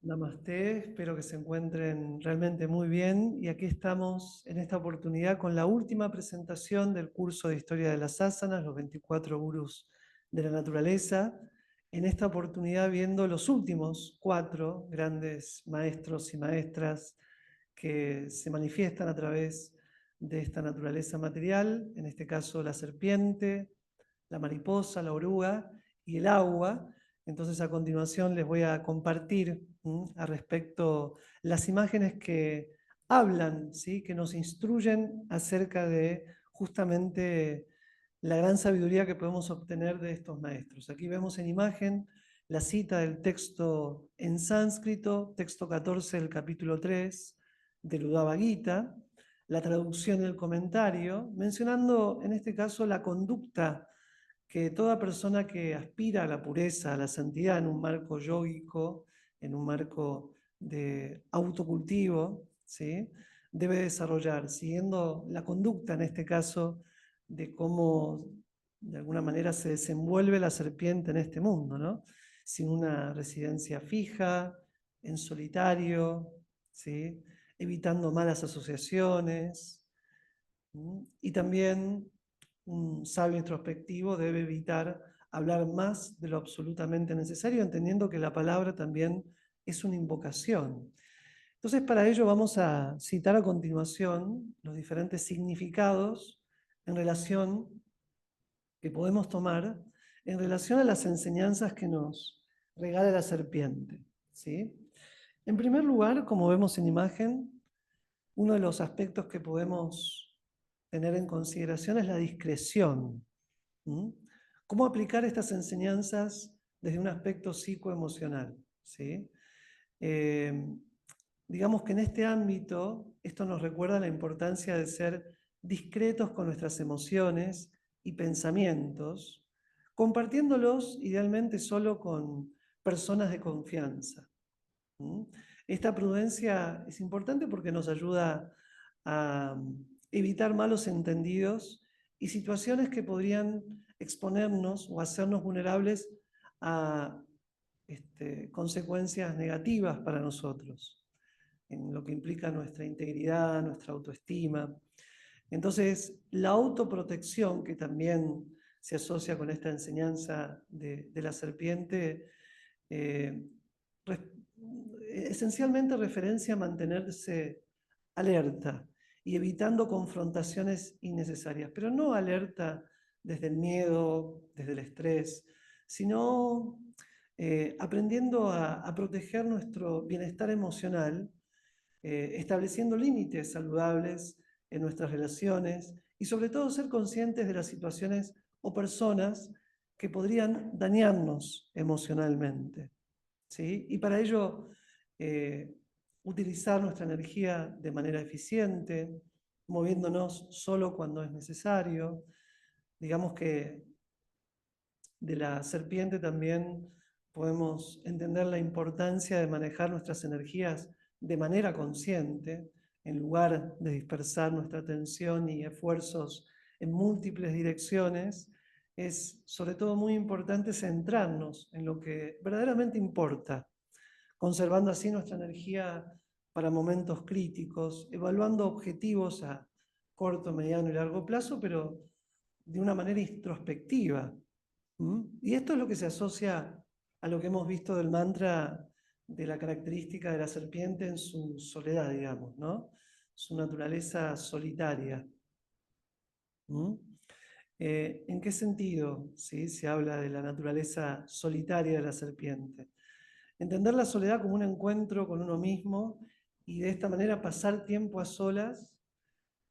Namaste, espero que se encuentren realmente muy bien. Y aquí estamos en esta oportunidad con la última presentación del curso de Historia de las Asanas, los 24 gurús de la naturaleza. En esta oportunidad viendo los últimos 4 grandes maestros y maestras que se manifiestan a través de esta naturaleza material, en este caso la serpiente, la mariposa, la oruga y el agua. Entonces a continuación les voy a compartir a respecto las imágenes que hablan, ¿sí? Que nos instruyen acerca de justamente la gran sabiduría que podemos obtener de estos maestros. Aquí vemos en imagen la cita del texto en sánscrito, texto 14 del capítulo 3 del Uddhava Gita, la traducción y el comentario, mencionando en este caso la conducta que toda persona que aspira a la pureza, a la santidad en un marco yógico, en un marco de autocultivo, ¿sí? Debe desarrollar, siguiendo la conducta en este caso de cómo de alguna manera se desenvuelve la serpiente en este mundo, ¿no? Sin una residencia fija, en solitario, ¿sí? Evitando malas asociaciones, y también un sabio introspectivo debe evitar hablar más de lo absolutamente necesario, entendiendo que la palabra también es una invocación. Entonces, para ello vamos a citar a continuación los diferentes significados en relación que podemos tomar en relación a las enseñanzas que nos regala la serpiente, ¿sí? En primer lugar, como vemos en imagen, uno de los aspectos que podemos tener en consideración es la discreción. ¿Cómo aplicar estas enseñanzas desde un aspecto psicoemocional? ¿Sí? Eh, digamos que en este ámbito, esto nos recuerda la importancia de ser discretos con nuestras emociones y pensamientos, compartiéndolos idealmente solo con personas de confianza. Esta prudencia es importante porque nos ayuda a evitar malos entendidos y situaciones que podrían exponernos o hacernos vulnerables a consecuencias negativas para nosotros, en lo que implica nuestra integridad, nuestra autoestima. Entonces, la autoprotección, que también se asocia con esta enseñanza de la serpiente, eh, esencialmente referencia a mantenerse alerta y evitando confrontaciones innecesarias, pero no alerta desde el miedo, desde el estrés, sino aprendiendo a proteger nuestro bienestar emocional, estableciendo límites saludables en nuestras relaciones y sobre todo ser conscientes de las situaciones o personas que podrían dañarnos emocionalmente, ¿sí? Y para ello, utilizar nuestra energía de manera eficiente, moviéndonos solo cuando es necesario. Digamos que de la serpiente también podemos entender la importancia de manejar nuestras energías de manera consciente, en lugar de dispersar nuestra atención y esfuerzos en múltiples direcciones. Es sobre todo muy importante centrarnos en lo que verdaderamente importa, conservando así nuestra energía para momentos críticos, evaluando objetivos a corto, mediano y largo plazo, pero de una manera introspectiva. Y esto es lo que se asocia a lo que hemos visto del mantra de la característica de la serpiente en su soledad, digamos, ¿no? Su naturaleza solitaria. ¿En qué sentido, sí, se habla de la naturaleza solitaria de la serpiente? Entender la soledad como un encuentro con uno mismo y de esta manera pasar tiempo a solas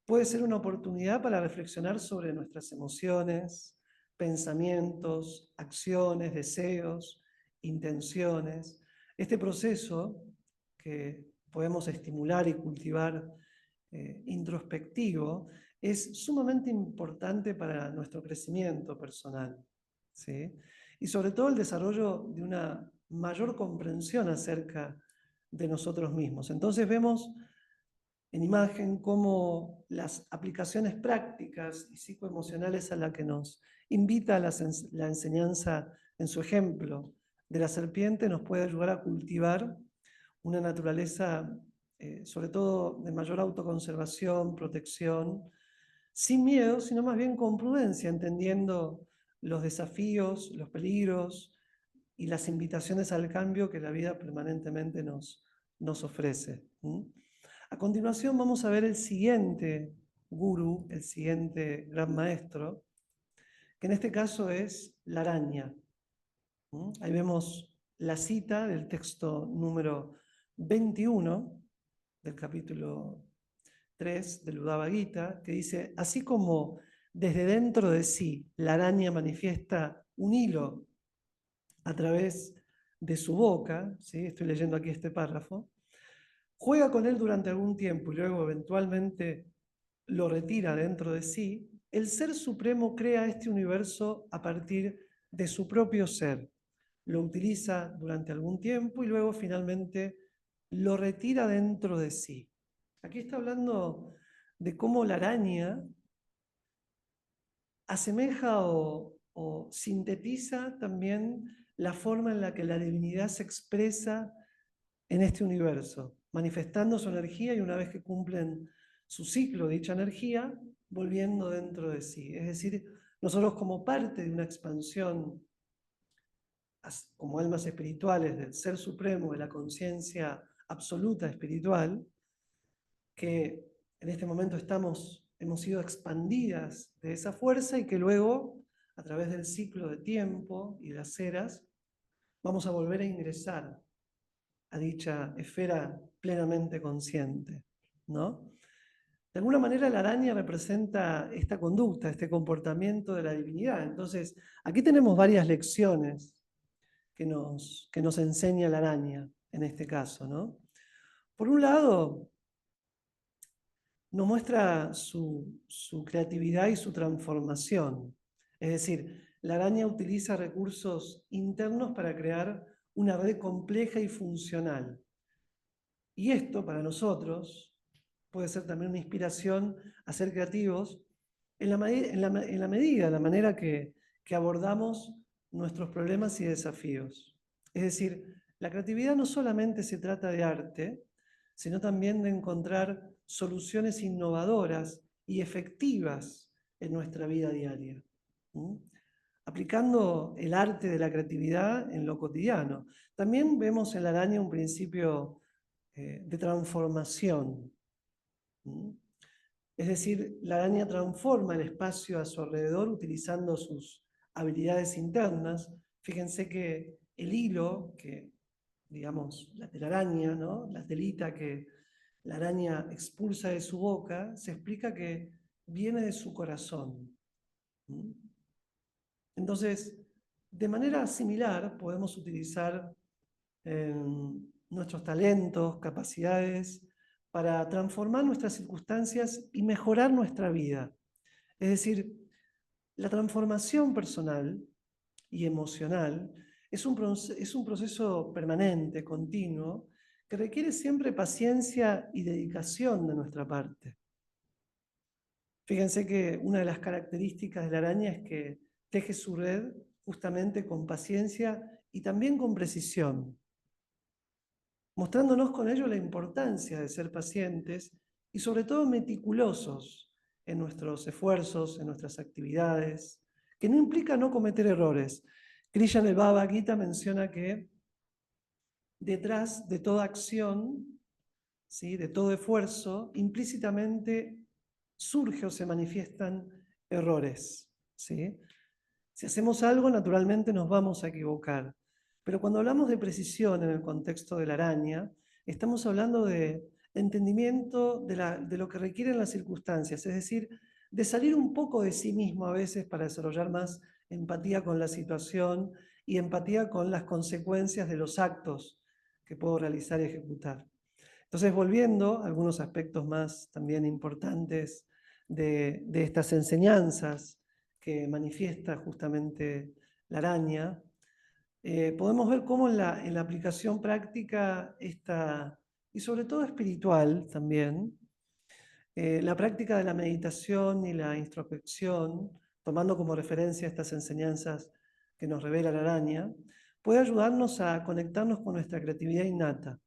puede ser una oportunidad para reflexionar sobre nuestras emociones, pensamientos, acciones, deseos, intenciones. Este proceso que podemos estimular y cultivar introspectivo es sumamente importante para nuestro crecimiento personal, ¿sí? Y sobre todo el desarrollo de una mayor comprensión acerca de nosotros mismos. Entonces vemos en imagen cómo las aplicaciones prácticas y psicoemocionales a la que nos invita la enseñanza en su ejemplo de la serpiente nos puede ayudar a cultivar una naturaleza sobre todo de mayor autoconservación, protección, sin miedo, sino más bien con prudencia, entendiendo los desafíos, los peligros y las invitaciones al cambio que la vida permanentemente nos ofrece. A continuación vamos a ver el siguiente gurú, el siguiente gran maestro, que en este caso es la araña. Ahí vemos la cita del texto número 21 del capítulo 3 del Bhagavad Gita, que dice, así como desde dentro de sí la araña manifiesta un hilo a través de su boca, ¿sí? Estoy leyendo aquí este párrafo, juega con él durante algún tiempo y luego eventualmente lo retira dentro de sí, el Ser Supremo crea este universo a partir de su propio ser, lo utiliza durante algún tiempo y luego finalmente lo retira dentro de sí. Aquí está hablando de cómo la araña asemeja o sintetiza también la forma en la que la divinidad se expresa en este universo, manifestando su energía y una vez que cumplen su ciclo de dicha energía, volviendo dentro de sí. Es decir, nosotros como parte de una expansión como almas espirituales del Ser Supremo, de la conciencia absoluta espiritual, que en este momento hemos sido expandidas de esa fuerza y que luego, a través del ciclo de tiempo y de las eras, vamos a volver a ingresar a dicha esfera plenamente consciente, ¿no? De alguna manera la araña representa esta conducta, este comportamiento de la divinidad. Entonces, aquí tenemos varias lecciones que nos enseña la araña, en este caso, ¿no? Por un lado, nos muestra su creatividad y su transformación. Es decir, la araña utiliza recursos internos para crear una red compleja y funcional. Y esto, para nosotros, puede ser también una inspiración a ser creativos en la medida, en la manera que abordamos nuestros problemas y desafíos. Es decir, la creatividad no solamente se trata de arte, sino también de encontrar soluciones innovadoras y efectivas en nuestra vida diaria. Aplicando el arte de la creatividad en lo cotidiano. También vemos en la araña un principio de transformación. Es decir, la araña transforma el espacio a su alrededor utilizando sus habilidades internas. Fíjense que el hilo, que digamos la telaraña, ¿no? La telita que la araña expulsa de su boca, se explica que viene de su corazón. Entonces, de manera similar, podemos utilizar nuestros talentos, capacidades, para transformar nuestras circunstancias y mejorar nuestra vida. Es decir, la transformación personal y emocional es un proceso permanente, continuo, que requiere siempre paciencia y dedicación de nuestra parte. Fíjense que una de las características de la araña es que teje su red justamente con paciencia y también con precisión, mostrándonos con ello la importancia de ser pacientes y sobre todo meticulosos en nuestros esfuerzos, en nuestras actividades, que no implica no cometer errores. Krishna en el Bhagavad Gita menciona que detrás de toda acción, ¿sí?, de todo esfuerzo, implícitamente surge o se manifiestan errores, ¿sí? Si hacemos algo, naturalmente nos vamos a equivocar. Pero cuando hablamos de precisión en el contexto de la araña, estamos hablando de entendimiento de lo que requieren las circunstancias, es decir, de salir un poco de sí mismo a veces para desarrollar más empatía con la situación y empatía con las consecuencias de los actos que puedo realizar y ejecutar. Entonces, volviendo a algunos aspectos más también importantes de estas enseñanzas que manifiesta justamente la araña, podemos ver cómo en la aplicación práctica y sobre todo espiritual también, la práctica de la meditación y la introspección, tomando como referencia estas enseñanzas que nos revela la araña, puede ayudarnos a conectarnos con nuestra creatividad innata,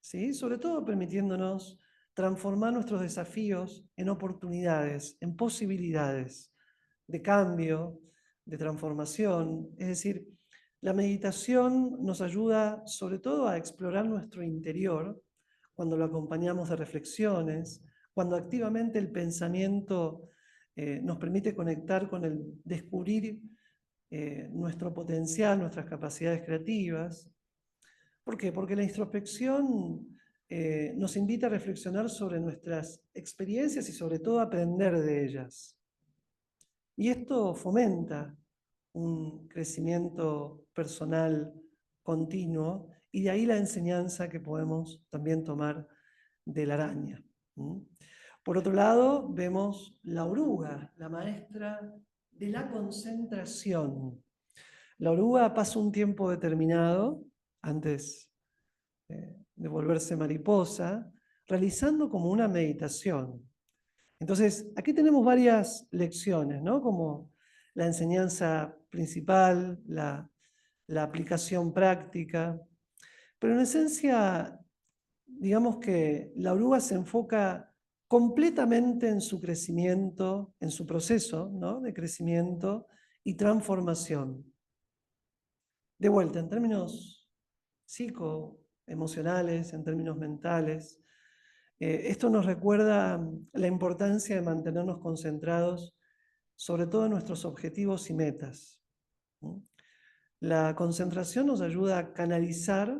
¿sí? Sobre todo permitiéndonos transformar nuestros desafíos en oportunidades, en posibilidades de cambio, de transformación. Es decir, la meditación nos ayuda sobre todo a explorar nuestro interior cuando lo acompañamos de reflexiones, cuando activamente el pensamiento nos permite conectar con el descubrir nuestro potencial, nuestras capacidades creativas. ¿Por qué? Porque la introspección nos invita a reflexionar sobre nuestras experiencias y sobre todo a aprender de ellas. Y esto fomenta un crecimiento personal continuo y de ahí la enseñanza que podemos también tomar de la araña. Por otro lado, vemos la oruga, la maestra de la concentración. La oruga pasa un tiempo determinado, antes de volverse mariposa, realizando como una meditación. Entonces, aquí tenemos varias lecciones, ¿no? Como la enseñanza principal, la aplicación práctica, pero en esencia, digamos que la oruga se enfoca completamente en su crecimiento, en su proceso, ¿no? De crecimiento y transformación. De vuelta, en términos psicoemocionales, en términos mentales, esto nos recuerda la importancia de mantenernos concentrados sobre todo en nuestros objetivos y metas. La concentración nos ayuda a canalizar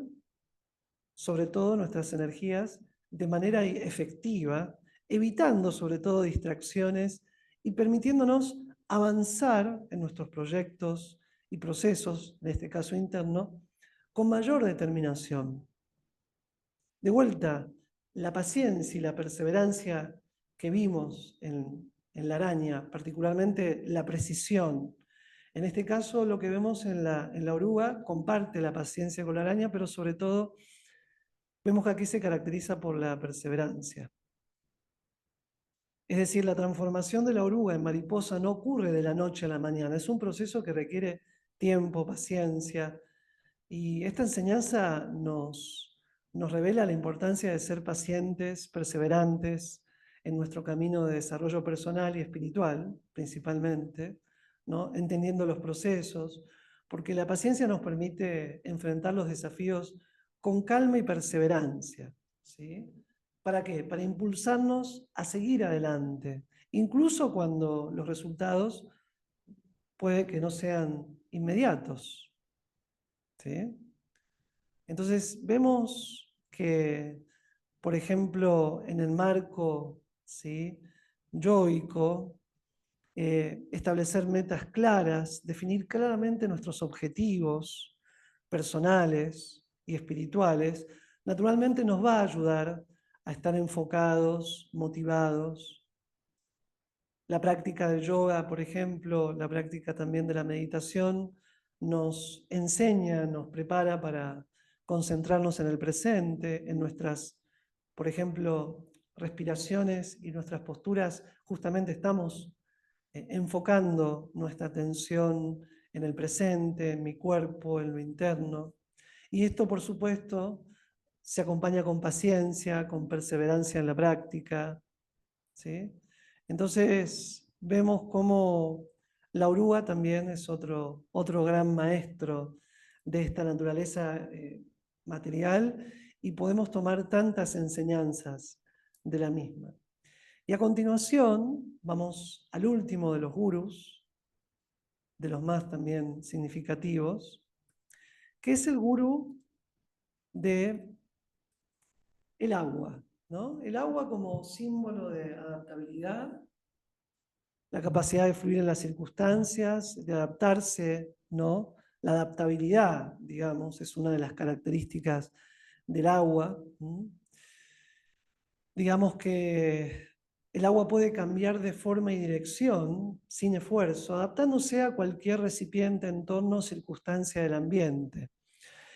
sobre todo nuestras energías de manera efectiva, evitando sobre todo distracciones y permitiéndonos avanzar en nuestros proyectos y procesos, en este caso interno, con mayor determinación. De vuelta, la paciencia y la perseverancia que vimos en la araña, particularmente la precisión. En este caso, lo que vemos en la oruga comparte la paciencia con la araña, pero sobre todo vemos que aquí se caracteriza por la perseverancia. Es decir, la transformación de la oruga en mariposa no ocurre de la noche a la mañana, es un proceso que requiere tiempo, paciencia, y esta enseñanza nos revela la importancia de ser pacientes, perseverantes en nuestro camino de desarrollo personal y espiritual, principalmente, ¿no? Entendiendo los procesos, porque la paciencia nos permite enfrentar los desafíos con calma y perseverancia. ¿Sí? ¿Para qué? Para impulsarnos a seguir adelante, incluso cuando los resultados puede que no sean inmediatos. ¿Sí? Entonces vemos que, por ejemplo, en el marco, ¿sí?, yoico, establecer metas claras, definir claramente nuestros objetivos personales y espirituales, naturalmente nos va a ayudar a estar enfocados, motivados. La práctica del yoga, por ejemplo, la práctica también de la meditación, nos enseña, nos prepara para concentrarnos en el presente, en nuestras, por ejemplo, respiraciones y nuestras posturas. Justamente estamos enfocando nuestra atención en el presente, en mi cuerpo, en lo interno. Y esto, por supuesto, se acompaña con paciencia, con perseverancia en la práctica, ¿sí? Entonces, vemos cómo la oruga también es otro gran maestro de esta naturaleza material y podemos tomar tantas enseñanzas de la misma. Y a continuación, vamos al último de los gurús, de los más también significativos, que es el gurú de el agua, ¿no? El agua como símbolo de adaptabilidad, la capacidad de fluir en las circunstancias, de adaptarse, ¿no? La adaptabilidad, digamos, es una de las características del agua. Digamos que el agua puede cambiar de forma y dirección sin esfuerzo, adaptándose a cualquier recipiente, entorno, circunstancia del ambiente.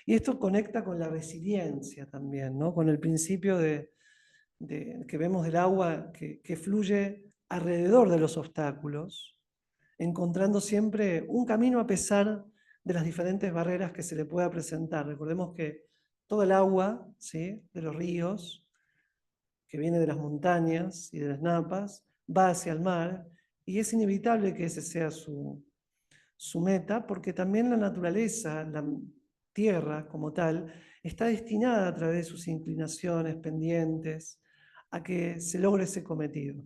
Y esto conecta con la resiliencia también, ¿no? Con el principio que vemos del agua que fluye alrededor de los obstáculos, encontrando siempre un camino a pesar de las diferentes barreras que se le pueda presentar. Recordemos que todo el agua, ¿sí?, de los ríos, que viene de las montañas y de las napas, va hacia el mar, y es inevitable que ese sea su meta, porque también la naturaleza, la tierra como tal, está destinada a través de sus inclinaciones, pendientes, a que se logre ese cometido.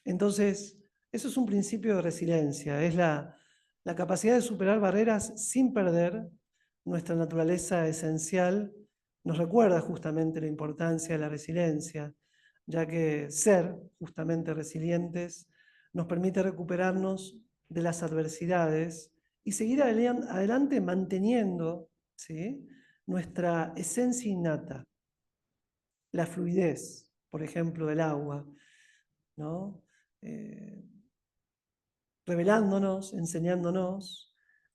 Entonces, eso es un principio de resiliencia, es la capacidad de superar barreras sin perder nuestra naturaleza esencial. Nos recuerda justamente la importancia de la resiliencia, ya que ser justamente resilientes nos permite recuperarnos de las adversidades y seguir adelante manteniendo, ¿sí?, nuestra esencia innata, la fluidez, por ejemplo, del agua, ¿no? Eh, Revelándonos, enseñándonos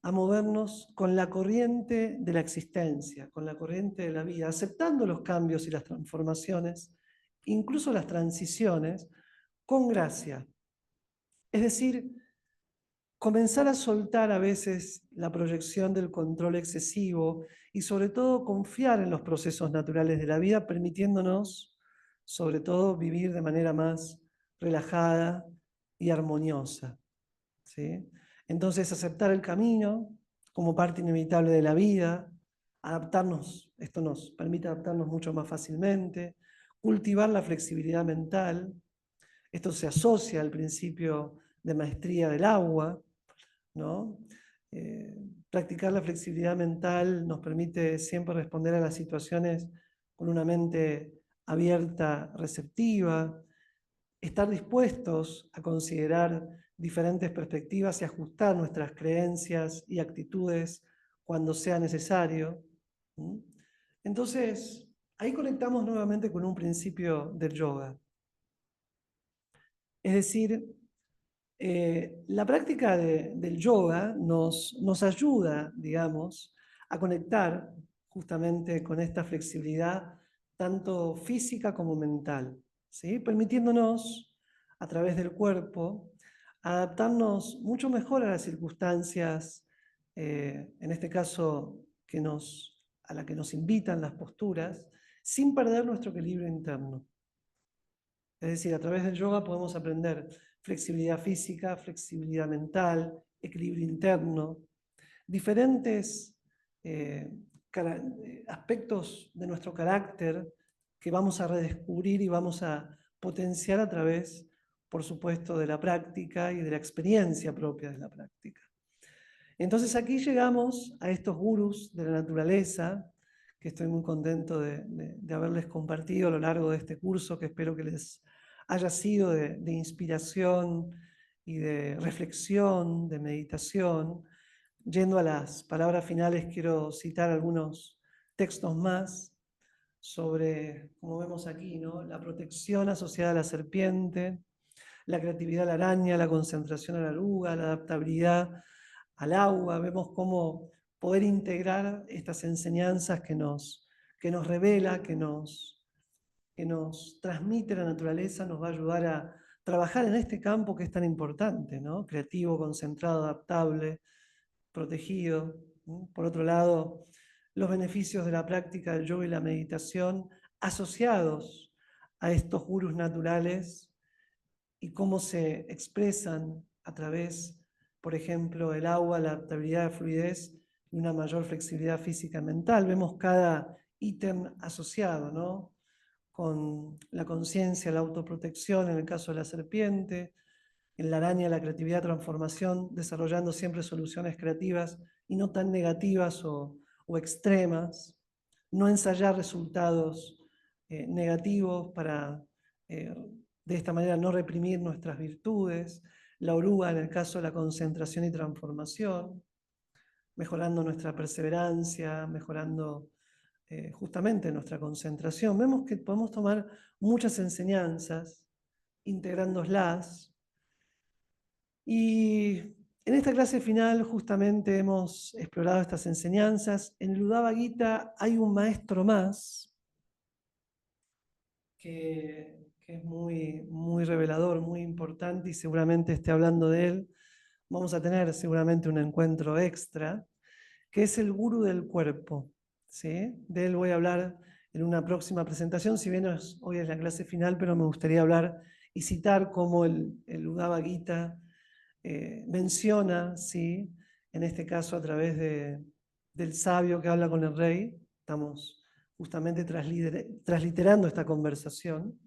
a movernos con la corriente de la existencia, con la corriente de la vida, aceptando los cambios y las transformaciones, incluso las transiciones, con gracia. Es decir, comenzar a soltar a veces la proyección del control excesivo y sobre todo confiar en los procesos naturales de la vida, permitiéndonos sobre todo vivir de manera más relajada y armoniosa, ¿sí? Entonces aceptar el camino como parte inevitable de la vida, adaptarnos, esto nos permite adaptarnos mucho más fácilmente, cultivar la flexibilidad mental, esto se asocia al principio de maestría del agua, ¿no? Practicar la flexibilidad mental nos permite siempre responder a las situaciones con una mente abierta, receptiva, estar dispuestos a considerar diferentes perspectivas y ajustar nuestras creencias y actitudes cuando sea necesario. Entonces, ahí conectamos nuevamente con un principio del yoga. Es decir, la práctica del yoga nos ayuda, digamos, a conectar justamente con esta flexibilidad tanto física como mental, ¿sí?, permitiéndonos a través del cuerpo adaptarnos mucho mejor a las circunstancias, en este caso a la que nos invitan las posturas, sin perder nuestro equilibrio interno. Es decir, a través del yoga podemos aprender flexibilidad física, flexibilidad mental, equilibrio interno, diferentes aspectos de nuestro carácter que vamos a redescubrir y vamos a potenciar a través, por supuesto, de la práctica y de la experiencia propia de la práctica. Entonces aquí llegamos a estos gurús de la naturaleza, que estoy muy contento de haberles compartido a lo largo de este curso, que espero que les haya sido de inspiración y de reflexión, de meditación. Yendo a las palabras finales, quiero citar algunos textos más sobre, como vemos aquí, ¿no?, la protección asociada a la serpiente, la creatividad a la araña, la concentración a la oruga, la adaptabilidad al agua. Vemos cómo poder integrar estas enseñanzas que nos revela, que nos transmite la naturaleza, nos va a ayudar a trabajar en este campo que es tan importante, ¿no?, creativo, concentrado, adaptable, protegido. Por otro lado, los beneficios de la práctica del yoga y la meditación asociados a estos gurús naturales y cómo se expresan a través, por ejemplo, del agua, la adaptabilidad de fluidez y una mayor flexibilidad física y mental. Vemos cada ítem asociado, ¿no?, con la conciencia, la autoprotección en el caso de la serpiente, en la araña la creatividad, transformación, desarrollando siempre soluciones creativas y no tan negativas o extremas, no ensayar resultados negativos para de esta manera no reprimir nuestras virtudes, la oruga en el caso de la concentración y transformación, mejorando nuestra perseverancia, mejorando justamente nuestra concentración. Vemos que podemos tomar muchas enseñanzas, integrándolas, y en esta clase final justamente hemos explorado estas enseñanzas. En el Uddhava Gita hay un maestro más que es muy, muy revelador, muy importante, y seguramente esté hablando de él. Vamos a tener seguramente un encuentro extra, que es el gurú del cuerpo, ¿sí? De él voy a hablar en una próxima presentación, si bien hoy es la clase final, pero me gustaría hablar y citar cómo el Uddhava Gita menciona, ¿sí? En este caso a través del sabio que habla con el rey, estamos justamente transliterando esta conversación,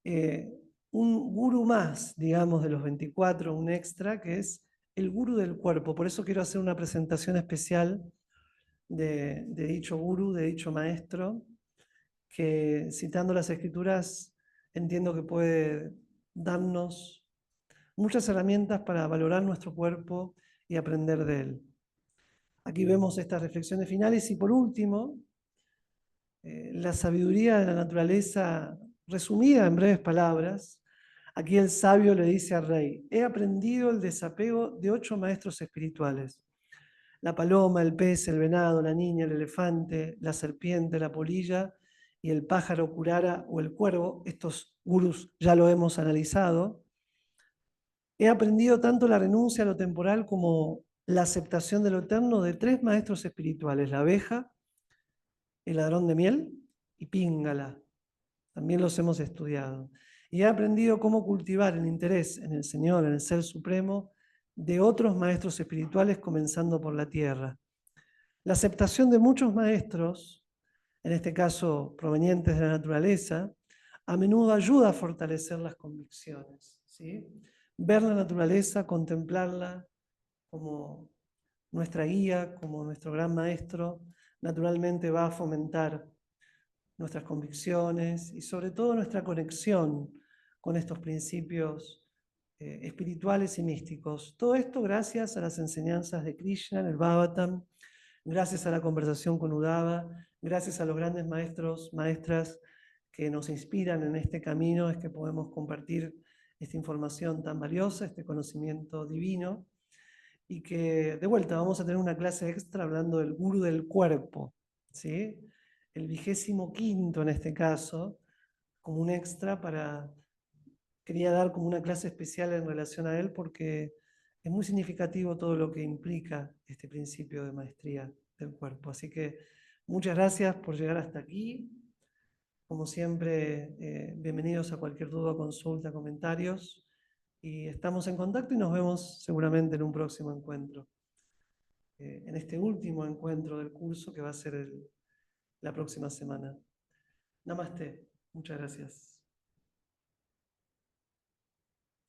eh, un gurú más, digamos, de los 24, un extra, que es el gurú del cuerpo. Por eso quiero hacer una presentación especial de dicho gurú, de dicho maestro, que citando las escrituras entiendo que puede darnos muchas herramientas para valorar nuestro cuerpo y aprender de él. Aquí vemos estas reflexiones finales y por último, la sabiduría de la naturaleza resumida en breves palabras. Aquí el sabio le dice al rey: he aprendido el desapego de 8 maestros espirituales: la paloma, el pez, el venado, la niña, el elefante, la serpiente, la polilla y el pájaro curara o el cuervo. Estos gurús ya lo hemos analizado. He aprendido tanto la renuncia a lo temporal como la aceptación de lo eterno de 3 maestros espirituales: la abeja, el ladrón de miel y Píngala. También los hemos estudiado. Y he aprendido cómo cultivar el interés en el Señor, en el Ser Supremo, de otros maestros espirituales, comenzando por la tierra. La aceptación de muchos maestros, en este caso provenientes de la naturaleza, a menudo ayuda a fortalecer las convicciones, ¿sí? Ver la naturaleza, contemplarla como nuestra guía, como nuestro gran maestro, naturalmente va a fomentar nuestras convicciones y sobre todo nuestra conexión con estos principios espirituales y místicos. Todo esto gracias a las enseñanzas de Krishna en el Bhagavatam, gracias a la conversación con Uddhava, gracias a los grandes maestros, maestras que nos inspiran en este camino, es que podemos compartir esta información tan valiosa, este conocimiento divino, y que de vuelta vamos a tener una clase extra hablando del gurú del cuerpo, ¿sí? El 25º en este caso, como un extra quería dar como una clase especial en relación a él porque es muy significativo todo lo que implica este principio de maestría del cuerpo. Así que muchas gracias por llegar hasta aquí. Como siempre, bienvenidos a cualquier duda, consulta, comentarios. Y estamos en contacto y nos vemos seguramente en un próximo encuentro. En este último encuentro del curso que va a ser la próxima semana. Namaste. Muchas gracias.